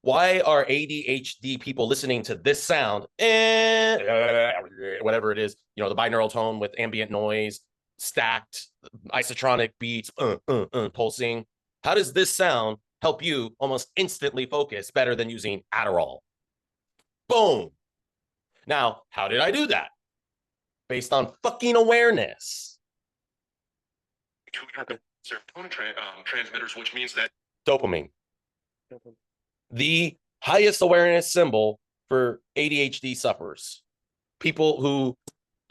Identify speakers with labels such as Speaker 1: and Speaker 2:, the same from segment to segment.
Speaker 1: Why are ADHD people listening to this sound, whatever it is, the binaural tone with ambient noise, stacked isotronic beats, pulsing? How does this sound help you almost instantly focus better than using Adderall? Boom. Now, how did I do that? Based on fucking awareness.
Speaker 2: We have the serotonin transmitters, which means that
Speaker 1: Dopamine. The highest awareness symbol for ADHD sufferers, people who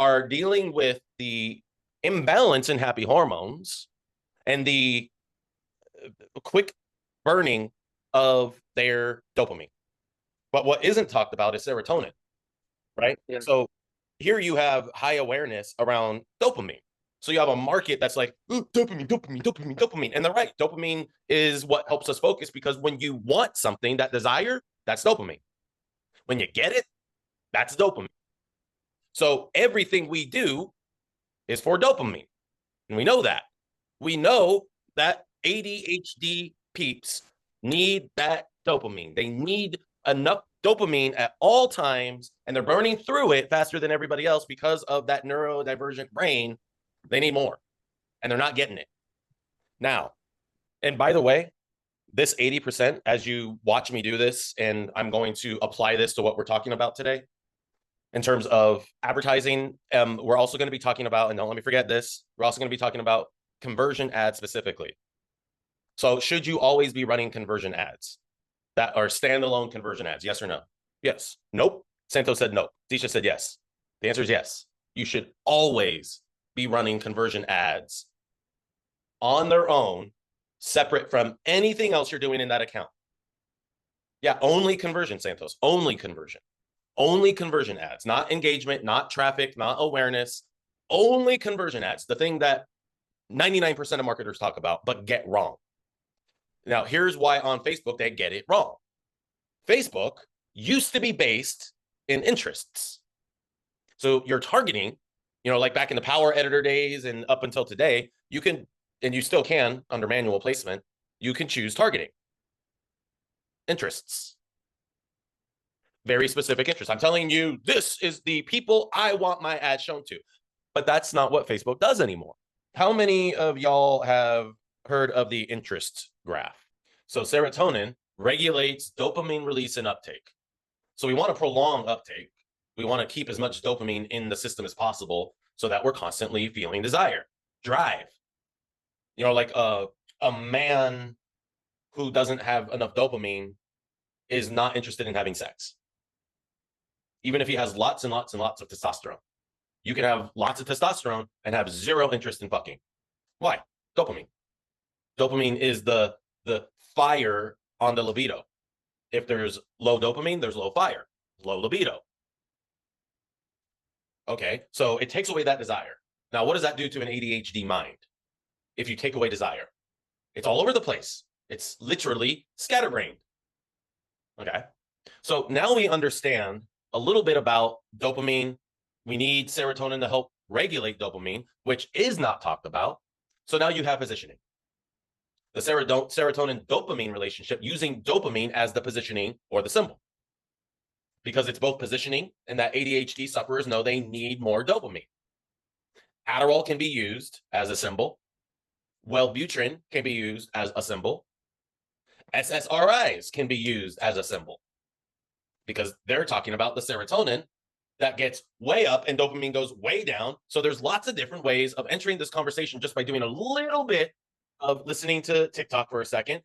Speaker 1: are dealing with the imbalance in happy hormones and the quick burning of their dopamine. But what isn't talked about is serotonin, right? Yeah. So here you have high awareness around dopamine. So you have a market that's like dopamine, dopamine, dopamine, dopamine. And they're right. Dopamine is what helps us focus, because when you want something, that desire, that's dopamine. When you get it, that's dopamine. So everything we do is for dopamine. And we know that. We know that ADHD peeps need that dopamine. They need enough dopamine at all times, and they're burning through it faster than everybody else because of that neurodivergent brain. They need more, and they're not getting it. Now, and by the way, this 80%, as you watch me do this, and I'm going to apply this to what we're talking about today, in terms of advertising, we're also going to be talking about, and don't let me forget this, we're also going to be talking about conversion ads specifically. So should you always be running conversion ads that are standalone conversion ads? Yes or no? Yes. Nope. Santos said no. Disha said yes. The answer is yes. You should always be running conversion ads on their own, separate from anything else you're doing in that account. Yeah, only conversion, Santos. Only conversion. Only conversion ads, not engagement, not traffic, not awareness, only conversion ads, the thing that 99% of marketers talk about, but get wrong. Now, here's why on Facebook they get it wrong. Facebook used to be based in interests. So you're targeting, like back in the Power Editor days and up until today, you can, and you still can under manual placement, you can choose targeting. Interests. Very specific interests. I'm telling you, this is the people I want my ad shown to. But that's not what Facebook does anymore. How many of y'all have heard of the interest graph? So serotonin regulates dopamine release and uptake. So we want to prolong uptake. We want to keep as much dopamine in the system as possible so that we're constantly feeling desire, drive. Like a man who doesn't have enough dopamine is not interested in having sex. Even if he has lots and lots and lots of testosterone. You can have lots of testosterone and have zero interest in fucking. Why? Dopamine. Dopamine is the fire on the libido. If there's low dopamine, there's low fire, low libido. Okay, so it takes away that desire. Now, what does that do to an ADHD mind? If you take away desire, it's all over the place. It's literally scatterbrained. Okay, so now we understand a little bit about dopamine. We need serotonin to help regulate dopamine, which is not talked about. So now you have positioning. The serotonin dopamine relationship, using dopamine as the positioning or the symbol. Because it's both positioning and that ADHD sufferers know they need more dopamine. Adderall can be used as a symbol. Wellbutrin can be used as a symbol. SSRIs can be used as a symbol. Because they're talking about the serotonin that gets way up and dopamine goes way down. So there's lots of different ways of entering this conversation just by doing a little bit of listening to TikTok for a second. And